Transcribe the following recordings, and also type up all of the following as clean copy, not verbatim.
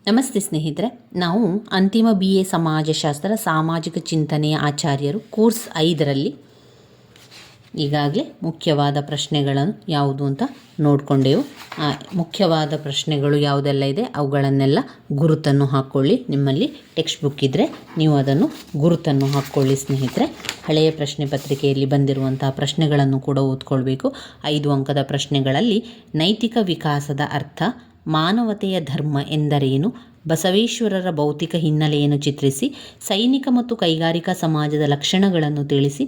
ನಮಸ್ತೆ ಸ್ನೇಹಿತರೆ, ನಾವು ಅಂತಿಮ BA ಸಮಾಜಶಾಸ್ತ್ರ ಸಾಮಾಜಿಕ ಚಿಂತನೆಯ ಆಚಾರ್ಯರು ಕೋರ್ಸ್ 5ರಲ್ಲಿ ಈಗಾಗಲೇ ಮುಖ್ಯವಾದ ಪ್ರಶ್ನೆಗಳನ್ನು ಯಾವುದು ಅಂತ ನೋಡಿಕೊಂಡೆವು. ಮುಖ್ಯವಾದ ಪ್ರಶ್ನೆಗಳು ಯಾವುದೆಲ್ಲ ಇದೆ ಅವುಗಳನ್ನೆಲ್ಲ ಗುರುತನ್ನು ಹಾಕ್ಕೊಳ್ಳಿ. ನಿಮ್ಮಲ್ಲಿ ಟೆಕ್ಸ್ಟ್ ಬುಕ್ ಇದ್ದರೆ ನೀವು ಅದನ್ನು ಗುರುತನ್ನು ಹಾಕ್ಕೊಳ್ಳಿ ಸ್ನೇಹಿತರೆ. ಹಳೆಯ ಪ್ರಶ್ನೆ ಪತ್ರಿಕೆಯಲ್ಲಿ ಬಂದಿರುವಂತಹ ಪ್ರಶ್ನೆಗಳನ್ನು ಕೂಡ ಓದ್ಕೊಳ್ಬೇಕು. 5 ಅಂಕದ ಪ್ರಶ್ನೆಗಳಲ್ಲಿ ನೈತಿಕ ವಿಕಾಸದ ಅರ್ಥ, ಮಾನವತೆಯ ಧರ್ಮ ಎಂದರೇನು, ಬಸವೇಶ್ವರರ ಭೌತಿಕ ಹಿನ್ನೆಲೆಯನ್ನು ಚಿತ್ರಿಸಿ, ಸೈನಿಕ ಮತ್ತು ಕೈಗಾರಿಕಾ ಸಮಾಜದ ಲಕ್ಷಣಗಳನ್ನು ತಿಳಿಸಿ,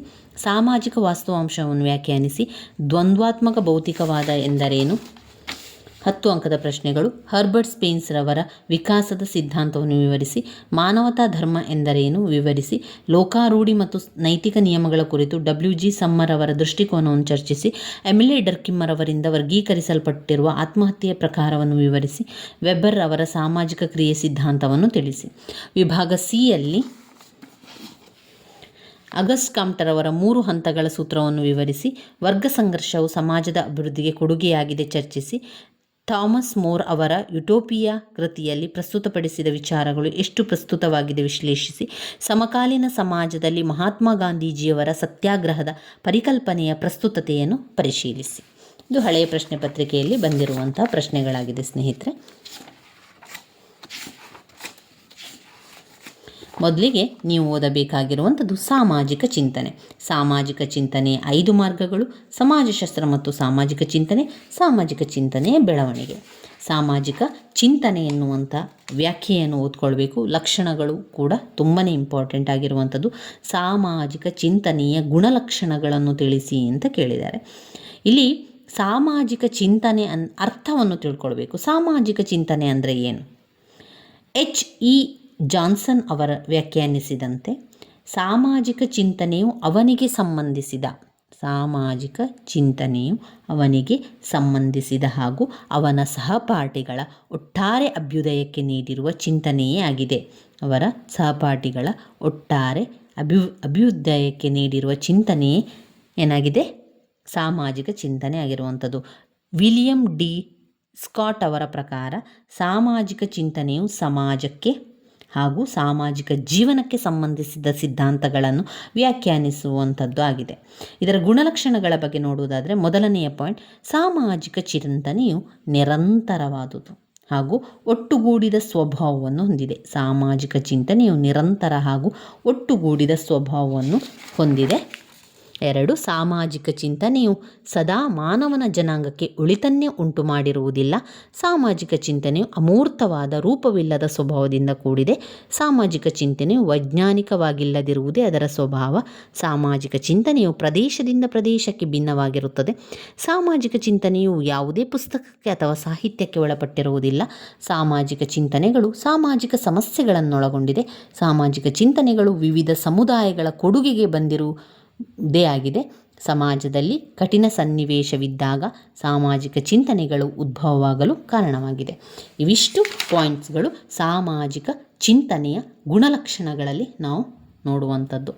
ಸಾಮಾಜಿಕ ವಾಸ್ತವಾಂಶವನ್ನು ವ್ಯಾಖ್ಯಾನಿಸಿ, ದ್ವಂದ್ವಾತ್ಮಕ ಭೌತಿಕವಾದ ಎಂದರೇನು. 10 ಅಂಕದ ಪ್ರಶ್ನೆಗಳು ಹರ್ಬರ್ಟ್ ಸ್ಪೆನ್ಸರ್ ವಿಕಾಸದ ಸಿದ್ಧಾಂತವನ್ನು ವಿವರಿಸಿ, ಮಾನವತಾ ಧರ್ಮ ಎಂದರೇನು ವಿವರಿಸಿ, ಲೋಕಾರೂಢಿ ಮತ್ತು ನೈತಿಕ ನಿಯಮಗಳ ಕುರಿತು WG ಸಮ್ಮರ್ ಅವರ ದೃಷ್ಟಿಕೋನವನ್ನು ಚರ್ಚಿಸಿ, ಎಮಿಲಿ ಡರ್ಕಿಮ್ಮರ್ ಅವರಿಂದ ವರ್ಗೀಕರಿಸಲ್ಪಟ್ಟಿರುವ ಆತ್ಮಹತ್ಯೆಯ ಪ್ರಕಾರವನ್ನು ವಿವರಿಸಿ, ವೆಬ್ಬರ್ ಅವರ ಸಾಮಾಜಿಕ ಕ್ರಿಯೆ ಸಿದ್ಧಾಂತವನ್ನು ತಿಳಿಸಿ. ವಿಭಾಗ ಸಿಯಲ್ಲಿ ಅಗಸ್ಟ್ ಕಾಮ್ಟರ್ ಅವರ 3 ಹಂತಗಳ ಸೂತ್ರವನ್ನು ವಿವರಿಸಿ, ವರ್ಗ ಸಂಘರ್ಷವು ಸಮಾಜದ ಅಭಿವೃದ್ಧಿಗೆ ಕೊಡುಗೆಯಾಗಿದೆ ಚರ್ಚಿಸಿ, ಥಾಮಸ್ ಮೋರ್ ಅವರ ಯುಟೋಪಿಯಾ ಕೃತಿಯಲ್ಲಿ ಪ್ರಸ್ತುತಪಡಿಸಿದ ವಿಚಾರಗಳು ಎಷ್ಟು ಪ್ರಸ್ತುತವಾಗಿದೆ ವಿಶ್ಲೇಷಿಸಿ, ಸಮಕಾಲೀನ ಸಮಾಜದಲ್ಲಿ ಮಹಾತ್ಮ ಗಾಂಧೀಜಿಯವರ ಸತ್ಯಾಗ್ರಹದ ಪರಿಕಲ್ಪನೆಯ ಪ್ರಸ್ತುತತೆಯನ್ನು ಪರಿಶೀಲಿಸಿ. ಇದು ಹಳೆಯ ಪ್ರಶ್ನೆ ಪತ್ರಿಕೆಯಲ್ಲಿ ಬಂದಿರುವಂಥ ಪ್ರಶ್ನೆಗಳಾಗಿದೆ ಸ್ನೇಹಿತರೆ. ಮೊದಲಿಗೆ ನೀವು ಓದಬೇಕಾಗಿರುವಂಥದ್ದು ಸಾಮಾಜಿಕ ಚಿಂತನೆ. ಸಾಮಾಜಿಕ ಚಿಂತನೆಯ 5 ಮಾರ್ಗಗಳು, ಸಮಾಜಶಾಸ್ತ್ರ ಮತ್ತು ಸಾಮಾಜಿಕ ಚಿಂತನೆ, ಸಾಮಾಜಿಕ ಚಿಂತನೆಯ ಬೆಳವಣಿಗೆ. ಸಾಮಾಜಿಕ ಚಿಂತನೆ ಎನ್ನುವಂಥ ವ್ಯಾಖ್ಯೆಯನ್ನು ಓದ್ಕೊಳ್ಬೇಕು. ಲಕ್ಷಣಗಳು ಕೂಡ ತುಂಬಾ ಇಂಪಾರ್ಟೆಂಟ್ ಆಗಿರುವಂಥದ್ದು. ಸಾಮಾಜಿಕ ಚಿಂತನೆಯ ಗುಣಲಕ್ಷಣಗಳನ್ನು ತಿಳಿಸಿ ಅಂತ ಕೇಳಿದ್ದಾರೆ. ಇಲ್ಲಿ ಸಾಮಾಜಿಕ ಚಿಂತನೆ ಅರ್ಥವನ್ನು ತಿಳ್ಕೊಳ್ಬೇಕು. ಸಾಮಾಜಿಕ ಚಿಂತನೆ ಅಂದರೆ ಏನು? H.E. ಜಾನ್ಸನ್ ಅವರ ವ್ಯಾಖ್ಯಾನಿಸಿದಂತೆ ಸಾಮಾಜಿಕ ಚಿಂತನೆಯು ಅವನಿಗೆ ಸಂಬಂಧಿಸಿದ ಹಾಗೂ ಅವನ ಸಹಪಾಠಿಗಳ ಒಟ್ಟಾರೆ ಅಭ್ಯುದಯಕ್ಕೆ ನೀಡಿರುವ ಚಿಂತನೆಯೇ ಆಗಿದೆ. ಅವರ ಸಹಪಾಠಿಗಳ ಒಟ್ಟಾರೆ ಅಭ್ಯುದಯಕ್ಕೆ ನೀಡಿರುವ ಚಿಂತನೆಯೇ ಏನಾಗಿದೆ? ಸಾಮಾಜಿಕ ಚಿಂತನೆ ಆಗಿರುವಂಥದ್ದು. ವಿಲಿಯಂ ಡಿ ಸ್ಕಾಟ್ ಅವರ ಪ್ರಕಾರ ಸಾಮಾಜಿಕ ಚಿಂತನೆಯು ಸಮಾಜಕ್ಕೆ ಹಾಗೂ ಸಾಮಾಜಿಕ ಜೀವನಕ್ಕೆ ಸಂಬಂಧಿಸಿದ ಸಿದ್ಧಾಂತಗಳನ್ನು ವ್ಯಾಖ್ಯಾನಿಸುವಂಥದ್ದು ಆಗಿದೆ. ಇದರ ಗುಣಲಕ್ಷಣಗಳ ಬಗ್ಗೆ ನೋಡುವುದಾದರೆ, ಮೊದಲನೆಯ ಪಾಯಿಂಟ್, ಸಾಮಾಜಿಕ ಚಿಂತನೆಯು ನಿರಂತರವಾದುದು ಹಾಗೂ ಒಟ್ಟುಗೂಡಿದ ಸ್ವಭಾವವನ್ನು ಹೊಂದಿದೆ. ಸಾಮಾಜಿಕ ಚಿಂತನೆಯು ನಿರಂತರ ಹಾಗೂ ಒಟ್ಟುಗೂಡಿದ ಸ್ವಭಾವವನ್ನು ಹೊಂದಿದೆ. 2, ಸಾಮಾಜಿಕ ಚಿಂತನೆಯು ಸದಾ ಮಾನವನ ಜನಾಂಗಕ್ಕೆ ಒಳಿತನ್ನೇ ಉಂಟು ಮಾಡಿರುವುದಿಲ್ಲ. ಸಾಮಾಜಿಕ ಚಿಂತನೆಯು ಅಮೂರ್ತವಾದ ರೂಪವಿಲ್ಲದ ಸ್ವಭಾವದಿಂದ ಕೂಡಿದೆ. ಸಾಮಾಜಿಕ ಚಿಂತನೆಯು ವೈಜ್ಞಾನಿಕವಾಗಿಲ್ಲದಿರುವುದೇ ಅದರ ಸ್ವಭಾವ. ಸಾಮಾಜಿಕ ಚಿಂತನೆಯು ಪ್ರದೇಶದಿಂದ ಪ್ರದೇಶಕ್ಕೆ ಭಿನ್ನವಾಗಿರುತ್ತದೆ. ಸಾಮಾಜಿಕ ಚಿಂತನೆಯು ಯಾವುದೇ ಪುಸ್ತಕಕ್ಕೆ ಅಥವಾ ಸಾಹಿತ್ಯಕ್ಕೆ ಒಳಪಟ್ಟಿರುವುದಿಲ್ಲ. ಸಾಮಾಜಿಕ ಚಿಂತನೆಗಳು ಸಾಮಾಜಿಕ ಸಮಸ್ಯೆಗಳನ್ನೊಳಗೊಂಡಿದೆ. ಸಾಮಾಜಿಕ ಚಿಂತನೆಗಳು ವಿವಿಧ ಸಮುದಾಯಗಳ ಕೊಡುಗೆಗೆ ಬಂದಿರುವುದೇ ಆಗಿದೆ. ಸಮಾಜದಲ್ಲಿ ಕಠಿಣ ಸನ್ನಿವೇಶವಿದ್ದಾಗ ಸಾಮಾಜಿಕ ಚಿಂತನೆಗಳು ಉದ್ಭವವಾಗಲು ಕಾರಣವಾಗಿದೆ. ಇವಿಷ್ಟು ಪಾಯಿಂಟ್ಸ್ಗಳು ಸಾಮಾಜಿಕ ಚಿಂತನೆಯ ಗುಣಲಕ್ಷಣಗಳಲ್ಲಿ ನಾವು ನೋಡುವಂಥದ್ದು.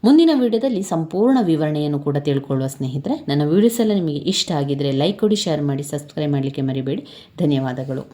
ಮುಂದಿನ ವಿಡಿಯೋದಲ್ಲಿ ಸಂಪೂರ್ಣ ವಿವರಣೆಯನ್ನು ಕೂಡ ತಿಳ್ಕೊಳ್ಳುವ ಸ್ನೇಹಿತರೆ. ನನ್ನ ವಿಡಿಯೋಸ್ ಎಲ್ಲ ನಿಮಗೆ ಇಷ್ಟ ಆಗಿದ್ದರೆ ಲೈಕ್ ಕೊಡಿ, ಶೇರ್ ಮಾಡಿ, ಸಬ್ಸ್ಕ್ರೈಬ್ ಮಾಡಲಿಕ್ಕೆ ಮರಿಬೇಡಿ. ಧನ್ಯವಾದಗಳು.